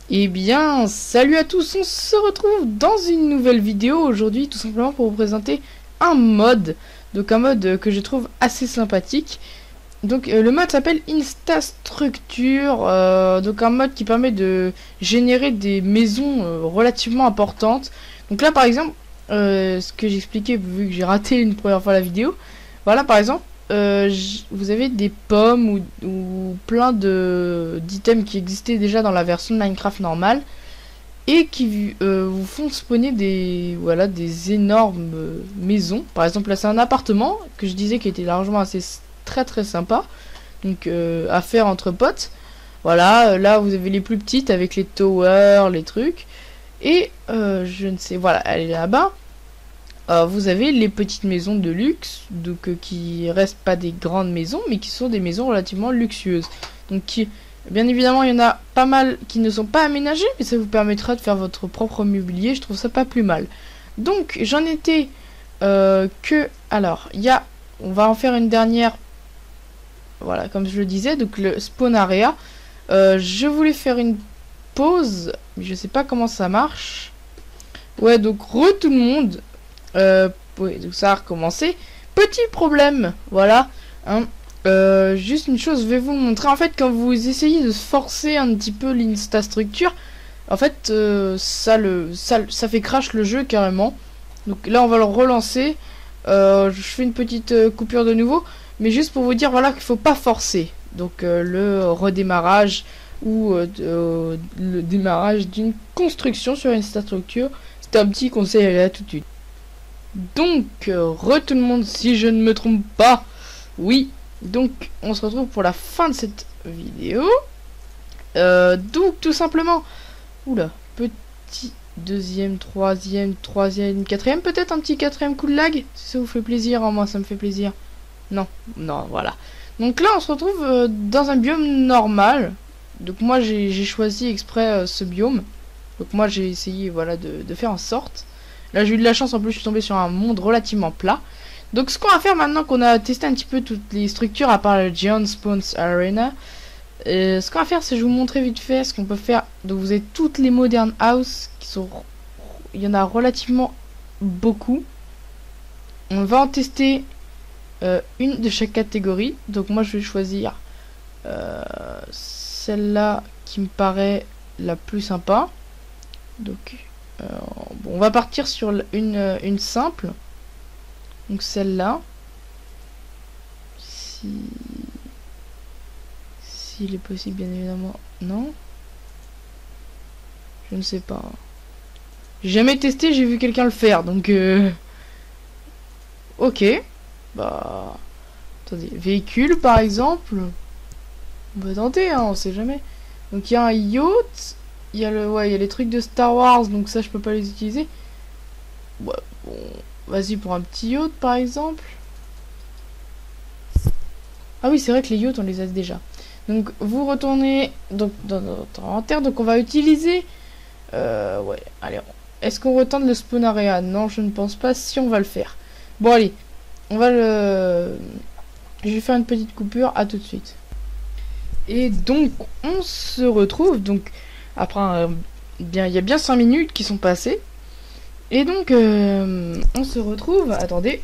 Eh bien, salut à tous, on se retrouve dans une nouvelle vidéo aujourd'hui, tout simplement pour vous présenter un mode. Donc un mode que je trouve assez sympathique. Donc le mode s'appelle Instastructure, donc un mode qui permet de générer des maisons relativement importantes. Donc là par exemple, ce que j'expliquais vu que j'ai raté une première fois la vidéo, voilà par exemple, vous avez des pommes ou plein de d'items qui existaient déjà dans la version de Minecraft normale et qui vous font spawner des énormes maisons. Par exemple là c'est un appartement que je disais qui était largement assez très sympa, donc à faire entre potes. Voilà, là vous avez les plus petites avec les towers, les trucs, et je ne sais, voilà, elle est là-bas. Vous avez les petites maisons de luxe, donc qui restent pas des grandes maisons, mais qui sont des maisons relativement luxueuses. Donc bien évidemment, il y en a pas mal qui ne sont pas aménagées, mais ça vous permettra de faire votre propre mobilier. Je trouve ça pas plus mal. Donc j'en étais alors on va en faire une dernière. Voilà, comme je le disais, donc le spawn area. Je voulais faire une pause, mais je sais pas comment ça marche. Ouais, donc tout le monde. Oui, donc ça a recommencé. Petit problème, voilà. Hein. Juste une chose, je vais vous le montrer. En fait, quand vous essayez de forcer un petit peu l'instastructure, en fait, ça fait crash le jeu carrément. Donc là, on va le relancer. Je fais une petite coupure de nouveau, mais juste pour vous dire, voilà, qu'il faut pas forcer. Donc le redémarrage ou le démarrage d'une construction sur une infrastructure, c'est un petit conseil, allez, à tout de suite. Donc, tout le monde, si je ne me trompe pas, oui. Donc, on se retrouve pour la fin de cette vidéo. Donc, tout simplement, oula, petit deuxième, troisième, quatrième, peut-être un petit quatrième coup de lag, si ça vous fait plaisir, hein, moi ça me fait plaisir. Non, voilà. Donc là, on se retrouve dans un biome normal. Donc moi, j'ai choisi exprès ce biome. Donc moi, j'ai essayé, voilà, de faire en sorte. Là j'ai eu de la chance, en plus je suis tombé sur un monde relativement plat. Donc ce qu'on va faire maintenant qu'on a testé un petit peu toutes les structures à part le Giant Spawns Arena, ce qu'on va faire c'est je vais vous montrer vite fait ce qu'on peut faire. Donc vous avez toutes les Modern House qui sont... Il y en a relativement beaucoup. On va en tester une de chaque catégorie. Donc moi je vais choisir celle-là qui me paraît la plus sympa. Donc... bon, on va partir sur une simple. Donc celle-là. S'il est possible, bien évidemment. Non. Je ne sais pas. J'ai jamais testé, j'ai vu quelqu'un le faire. Donc ok. Bah... Attendez. Véhicule, par exemple. On peut tenter, hein, on sait jamais. Donc il y a un yacht. Il y a les trucs de Star Wars, donc ça je peux pas les utiliser. Ouais, bon, vas-y pour un petit yacht par exemple. Ah oui, c'est vrai que les yachts on les a déjà. Donc vous retournez donc dans notre inventaire, donc on va utiliser ouais, allez, est-ce qu'on retente le spawn area? Non, je ne pense pas, si on va le faire. Bon allez, on va le... Je vais faire une petite coupure, à tout de suite. Et donc on se retrouve donc après il y a bien 5 minutes qui sont passées. Et donc on se retrouve, attendez,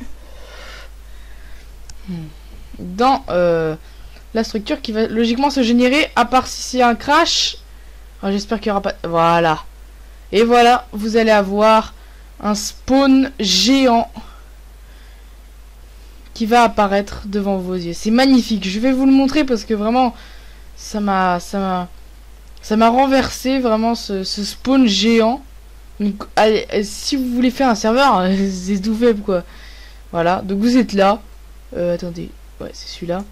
dans la structure qui va logiquement se générer, à part si c'est un crash. J'espère qu'il n'y aura pas... Voilà. Et voilà, vous allez avoir un spawn géant qui va apparaître devant vos yeux. C'est magnifique, je vais vous le montrer parce que vraiment ça m'a renversé vraiment ce spawn géant. Donc allez, si vous voulez faire un serveur, c'est tout fait quoi. Voilà, donc vous êtes là. Attendez, ouais c'est celui-là.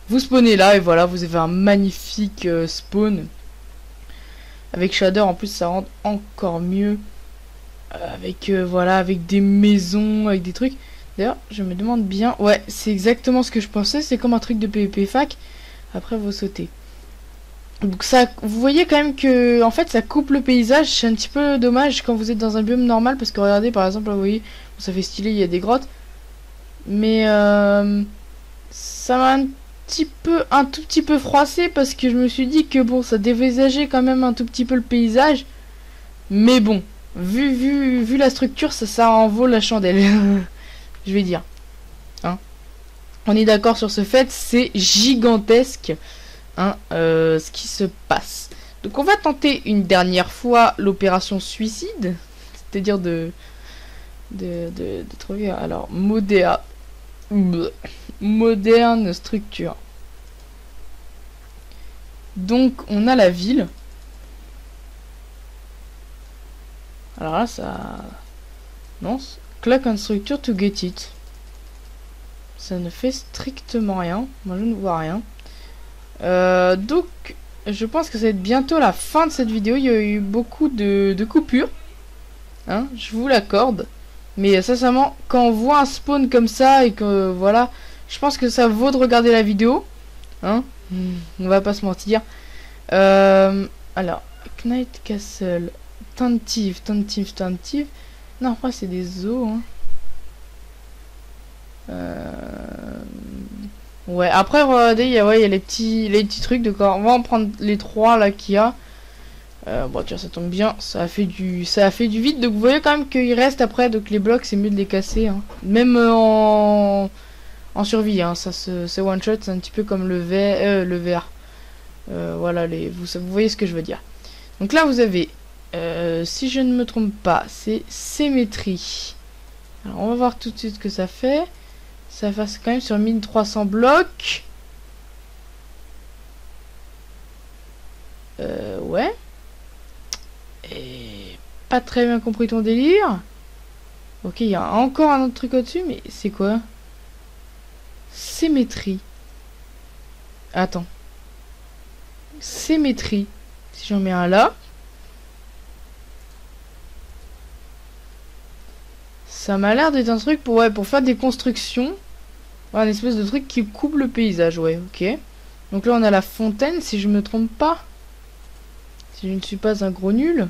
Vous spawnez là et voilà, vous avez un magnifique spawn. Avec shader en plus ça rend encore mieux. Avec voilà, avec des maisons, avec des trucs. D'ailleurs, je me demande bien. Ouais, c'est exactement ce que je pensais. C'est comme un truc de PvP fac. Après, vous sautez. Donc ça, vous voyez quand même que en fait ça coupe le paysage. C'est un petit peu dommage quand vous êtes dans un biome normal parce que regardez par exemple là, vous voyez, ça fait stylé, il y a des grottes. Mais ça m'a un tout petit peu froissé parce que je me suis dit que bon, ça dévisageait quand même un tout petit peu le paysage. Mais bon, vu la structure, ça en vaut la chandelle. Je vais dire. Hein. On est d'accord sur ce fait, c'est gigantesque hein, ce qui se passe. Donc on va tenter une dernière fois l'opération suicide. C'est-à-dire de trouver... Alors, moderne structure. Donc on a la ville. Alors là ça... Non, click on structure to get it. Ça ne fait strictement rien. Moi je ne vois rien. Donc je pense que ça va être bientôt la fin de cette vidéo. Il y a eu beaucoup de coupures. Hein, je vous l'accorde. Mais sincèrement, quand on voit un spawn comme ça et que voilà, je pense que ça vaut de regarder la vidéo. Hein, on va pas se mentir. Alors, Knight Castle, Tentive. Non, après c'est des os. Hein. Ouais, après regardez, il y a les petits trucs de corps. On va en prendre les 3 là qu'il y a. Bon tiens, ça tombe bien, ça a fait du vide, donc vous voyez quand même qu'il reste après, donc les blocs c'est mieux de les casser, hein. Même en survie, hein, ça c'est one shot, c'est un petit peu comme le verre. Voilà, vous voyez ce que je veux dire. Donc là vous avez, si je ne me trompe pas, c'est symétrie. Alors on va voir tout de suite ce que ça fait. Ça fait quand même sur 1300 blocs. Ouais. Et pas très bien compris ton délire. Ok, il y a encore un autre truc au-dessus, mais c'est quoi? Symétrie. Attends. Symétrie. Si j'en mets un là. Ça m'a l'air d'être un truc pour faire des constructions. Ouais, une espèce de truc qui coupe le paysage, ouais, ok. Donc là on a la fontaine, si je me trompe pas. Si je ne suis pas un gros nul.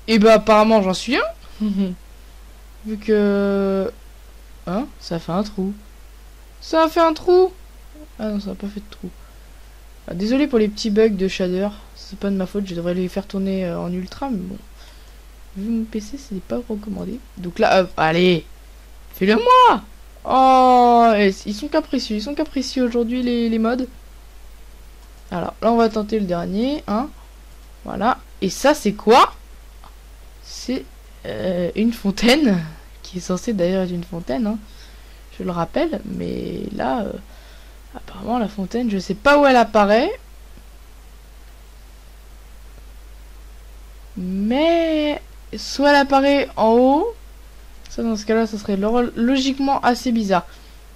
Et bah apparemment j'en suis un. Vu que... Hein, ça fait un trou. Ça a fait un trou. Ah non, ça n'a pas fait de trou. Ah, désolé pour les petits bugs de shader. C'est pas de ma faute, je devrais les faire tourner en ultra, mais bon. Vu mon PC, c'est pas recommandé. Donc là, allez, fais-le moi. Oh, ils sont capricieux aujourd'hui les mods. Alors là, on va tenter le dernier, hein. Voilà. Et ça, c'est quoi? C'est une fontaine qui est censée d'ailleurs être une fontaine, hein. Je le rappelle, mais là, apparemment la fontaine, je sais pas où elle apparaît. Mais soit elle apparaît en haut, ça dans ce cas là ça serait logiquement assez bizarre.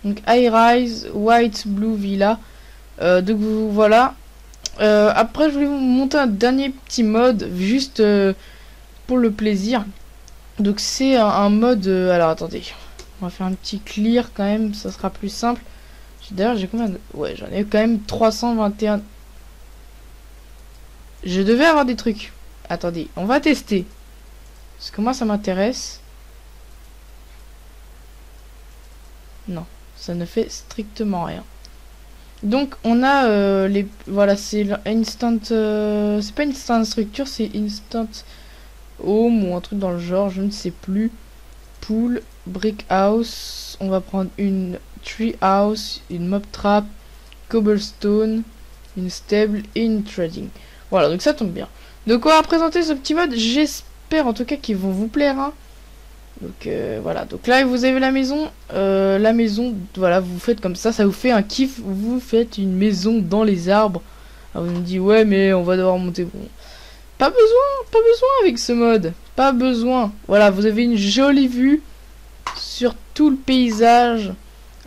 Donc high rise white blue villa, donc voilà. Après je voulais vous montrer un dernier petit mode juste pour le plaisir. Donc c'est un mode alors attendez, on va faire un petit clear quand même, ça sera plus simple. D'ailleurs j'ai combien de... Ouais, j'en ai quand même 321. Je devais avoir des trucs. Attendez, on va tester. Parce que moi ça m'intéresse. Non, ça ne fait strictement rien. Donc on a les... Voilà, c'est instant... c'est pas instant structure, c'est instant home ou un truc dans le genre, je ne sais plus. Pool, brick house. On va prendre une tree house, une mob trap, cobblestone, une stable et une trading. Voilà, donc ça tombe bien. Donc on va présenter ce petit mode, j'espère en tout cas qu'ils vont vous plaire, hein. Donc voilà, donc là vous avez la maison, voilà, vous faites comme ça vous fait un kiff, vous faites une maison dans les arbres. Alors vous me dites ouais mais on va devoir monter, bon, pas besoin avec ce mode, pas besoin. Voilà, vous avez une jolie vue sur tout le paysage.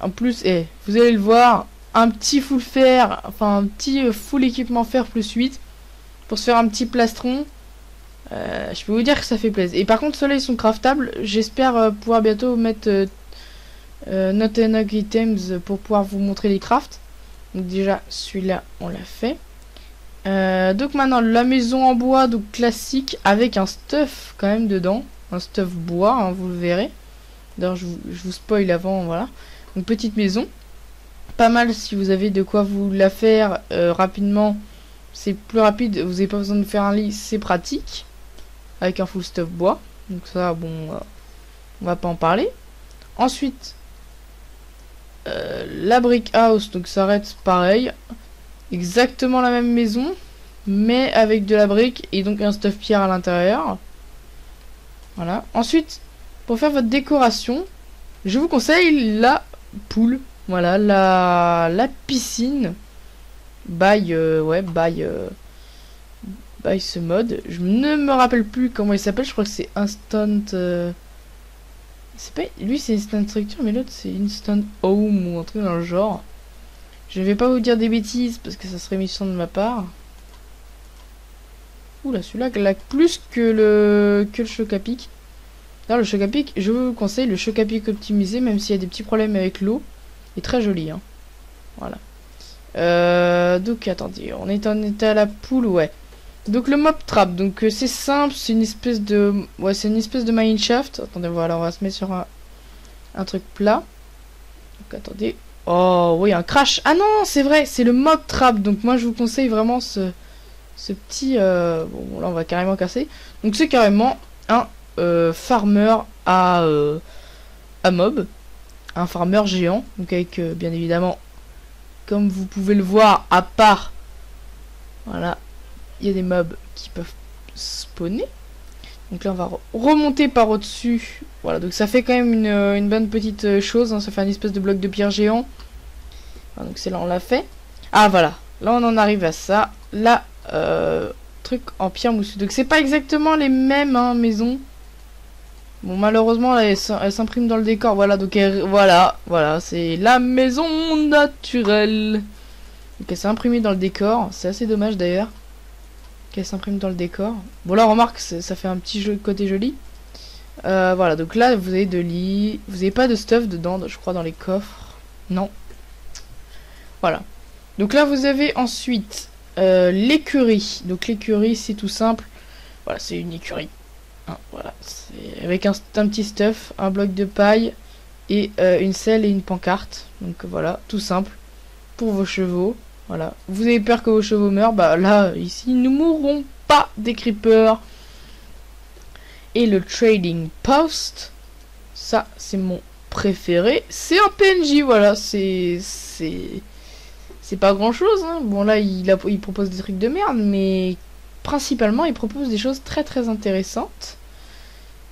En plus, vous allez le voir, un petit full fer, enfin un petit full équipement fer plus 8 pour se faire un petit plastron. Je peux vous dire que ça fait plaisir. Et par contre, ceux-là ils sont craftables. J'espère pouvoir bientôt mettre not enough items pour pouvoir vous montrer les crafts. Donc déjà, celui-là, on l'a fait. Donc maintenant, la maison en bois, donc classique, avec un stuff quand même dedans. Un stuff bois, hein, vous le verrez. D'ailleurs, je vous spoil avant, voilà. Donc petite maison. Pas mal si vous avez de quoi vous la faire rapidement. C'est plus rapide, vous n'avez pas besoin de faire un lit, c'est pratique. Avec un full stuff bois. Donc ça, bon, on va pas en parler. Ensuite, la brick house, donc ça reste pareil. Exactement la même maison, mais avec de la brique et donc un stuff pierre à l'intérieur. Voilà. Ensuite, pour faire votre décoration, je vous conseille la pool. Voilà, la piscine. By ce mode. Je ne me rappelle plus comment il s'appelle. Je crois que c'est Instant. C'est pas. Lui c'est Instant Structure, mais l'autre c'est Instant Home ou un truc dans le genre. Je ne vais pas vous dire des bêtises parce que ça serait méchant de ma part. Oula, celui-là lag plus que le choc à pic. D'ailleurs, le choc à pic, je vous conseille le choc à pic optimisé, même s'il y a des petits problèmes avec l'eau. Il est très joli, hein. Voilà. Donc attendez, on est à la poule, ouais. Donc le mob trap, donc c'est simple, c'est une espèce de, ouais, c'est une espèce de mineshaft. Attendez, voilà, on va se mettre sur un truc plat. Donc attendez, oh oui, un crash. Ah non, c'est vrai, c'est le mob trap. Donc moi je vous conseille vraiment ce petit, bon là on va carrément casser. Donc c'est carrément un farmer à mob, un farmer géant. Donc avec bien évidemment, comme vous pouvez le voir, à part, voilà, il y a des mobs qui peuvent spawner. Donc là on va remonter par au-dessus. Voilà, donc ça fait quand même une bonne petite chose, hein. Ça fait un espèce de bloc de pierre géant. Voilà, donc c'est là on l'a fait. Ah voilà, là on en arrive à ça. Là, truc en pierre moussue. Donc c'est pas exactement les mêmes, hein, maisons. Bon, malheureusement, elle s'imprime dans le décor. Voilà, donc voilà, c'est la maison naturelle. Donc elle s'est imprimée dans le décor. C'est assez dommage d'ailleurs qu'elle s'imprime dans le décor. Bon, là, remarque, ça fait un petit jeu côté joli. Voilà, donc là, vous avez de lit. Vous n'avez pas de stuff dedans, je crois, dans les coffres. Non. Voilà. Donc là, vous avez ensuite l'écurie. Donc l'écurie, c'est tout simple. Voilà, c'est une écurie. Hein, voilà, c'est avec un petit stuff, un bloc de paille et une selle et une pancarte. Donc voilà, tout simple pour vos chevaux. Voilà, vous avez peur que vos chevaux meurent, bah là ici ils ne mourront pas des creepers. Et le trading post, ça c'est mon préféré, c'est un PNJ. Voilà, c'est pas grand chose, hein. Bon là il propose des trucs de merde, mais principalement, il propose des choses très très intéressantes.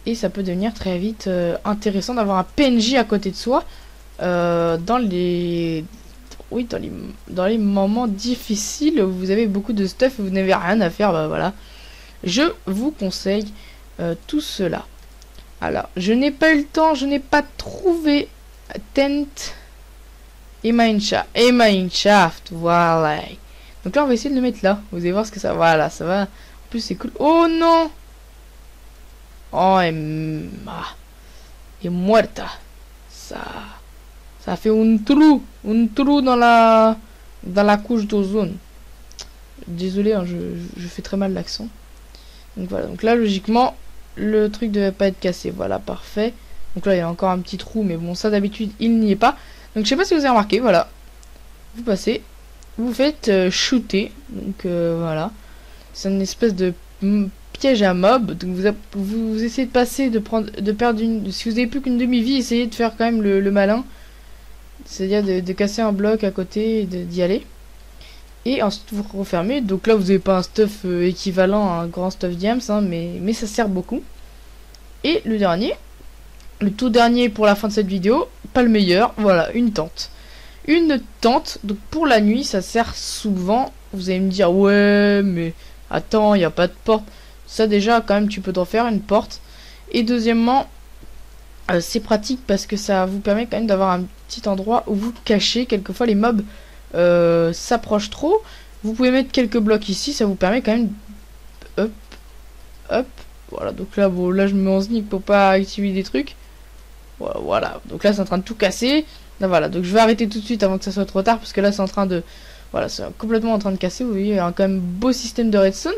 Et ça peut devenir très vite intéressant d'avoir un PNJ à côté de soi dans les moments difficiles où vous avez beaucoup de stuff et vous n'avez rien à faire. Bah voilà, je vous conseille tout cela. Alors, je n'ai pas eu le temps, je n'ai pas trouvé tent et mineshaft. Voilà. Donc là, on va essayer de le mettre là. Vous allez voir ce que ça... Voilà, ça va. En plus, c'est cool. Oh non! Oh, est muerta. Ça a fait un trou dans la couche d'ozone. Désolé, hein, je fais très mal l'accent. Donc voilà. Donc là, logiquement, le truc devait pas être cassé. Voilà, parfait. Donc là, il y a encore un petit trou, mais bon, ça d'habitude, il n'y est pas. Donc je sais pas si vous avez remarqué. Voilà. Vous passez. Vous faites shooter, donc voilà, c'est une espèce de piège à mob. Donc vous essayez de passer, de perdre une. Si vous avez plus qu'une demi-vie, essayez de faire quand même le malin, c'est-à-dire de casser un bloc à côté et d'y aller. Et ensuite vous refermez. Donc là vous n'avez pas un stuff équivalent à un grand stuff diams, hein, mais ça sert beaucoup. Et le tout dernier pour la fin de cette vidéo, pas le meilleur, voilà, une tente. Une tente, donc pour la nuit, ça sert souvent. Vous allez me dire, ouais, mais attends, il n'y a pas de porte. Ça déjà, quand même, tu peux t'en faire une porte. Et deuxièmement, c'est pratique parce que ça vous permet quand même d'avoir un petit endroit où vous cachez. Quelquefois, les mobs s'approchent trop. Vous pouvez mettre quelques blocs ici, ça vous permet quand même... Hop. Voilà, donc là, bon, là, je me mets en sneak pour pas activer des trucs. Voilà, donc là, c'est en train de tout casser. Là, voilà, donc je vais arrêter tout de suite avant que ça soit trop tard, parce que là c'est en train de... Voilà, c'est complètement en train de casser. Vous voyez, il y a quand même beau système de redstone.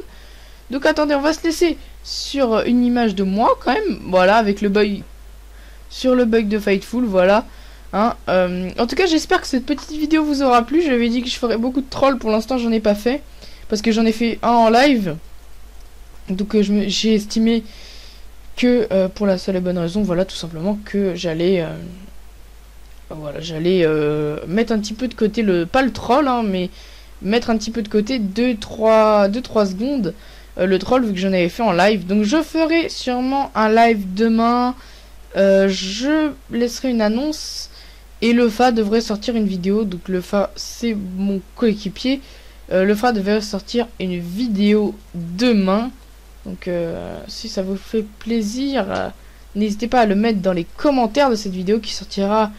Donc attendez, on va se laisser sur une image de moi quand même. Voilà, avec le bug... Sur le bug de Fightful, voilà. Hein. En tout cas, j'espère que cette petite vidéo vous aura plu. J'avais dit que je ferais beaucoup de trolls. Pour l'instant, j'en ai pas fait. Parce que j'en ai fait un en live. Donc, j'ai estimé que pour la seule et bonne raison, voilà, tout simplement, que j'allais... voilà, j'allais mettre un petit peu de côté pas le troll, hein, mais mettre un petit peu de côté 2-3 secondes le troll vu que j'en avais fait en live. Donc je ferai sûrement un live demain. Je laisserai une annonce et le Fa devrait sortir une vidéo. Donc le Fa c'est mon coéquipier. Le Fa devrait sortir une vidéo demain. Donc si ça vous fait plaisir, n'hésitez pas à le mettre dans les commentaires de cette vidéo qui sortira.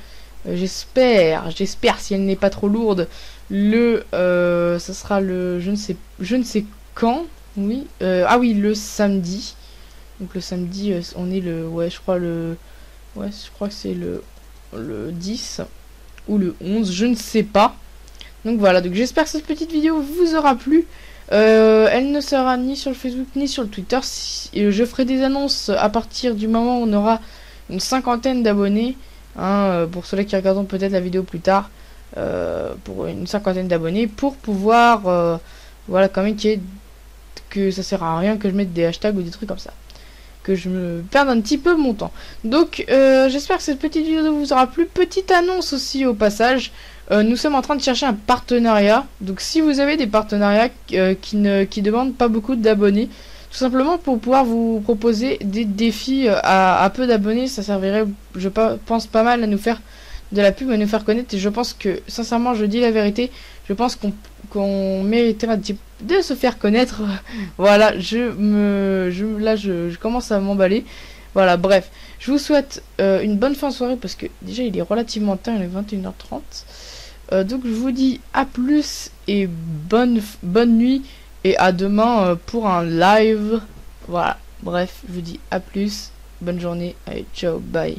J'espère si elle n'est pas trop lourde, ça sera le, je ne sais quand, oui, ah oui, le samedi. Donc le samedi, on est le, je crois que c'est le 10 ou le 11, je ne sais pas. Donc voilà, donc j'espère que cette petite vidéo vous aura plu. Elle ne sera ni sur le Facebook ni sur le Twitter. Je ferai des annonces à partir du moment où on aura une 50aine d'abonnés. Hein, pour ceux qui regarderont peut-être la vidéo plus tard, pour une 50aine d'abonnés, pour pouvoir voilà, quand même que ça sert à rien que je mette des hashtags ou des trucs comme ça, que je me perde un petit peu mon temps. Donc j'espère que cette petite vidéo vous aura plu. Petite annonce aussi au passage, nous sommes en train de chercher un partenariat. Donc si vous avez des partenariats qui demandent pas beaucoup d'abonnés, tout simplement pour pouvoir vous proposer des défis à peu d'abonnés, ça servirait, je pense, pas mal à nous faire de la pub, à nous faire connaître. Et je pense que, sincèrement, je dis la vérité, je pense qu'on mériterait de se faire connaître. Voilà, là, je commence à m'emballer. Voilà, bref, je vous souhaite une bonne fin de soirée parce que déjà il est relativement tard, il est 21h30. Donc je vous dis à plus et bonne nuit. Et à demain pour un live. Voilà. Bref, je vous dis à plus. Bonne journée. Allez, ciao, bye.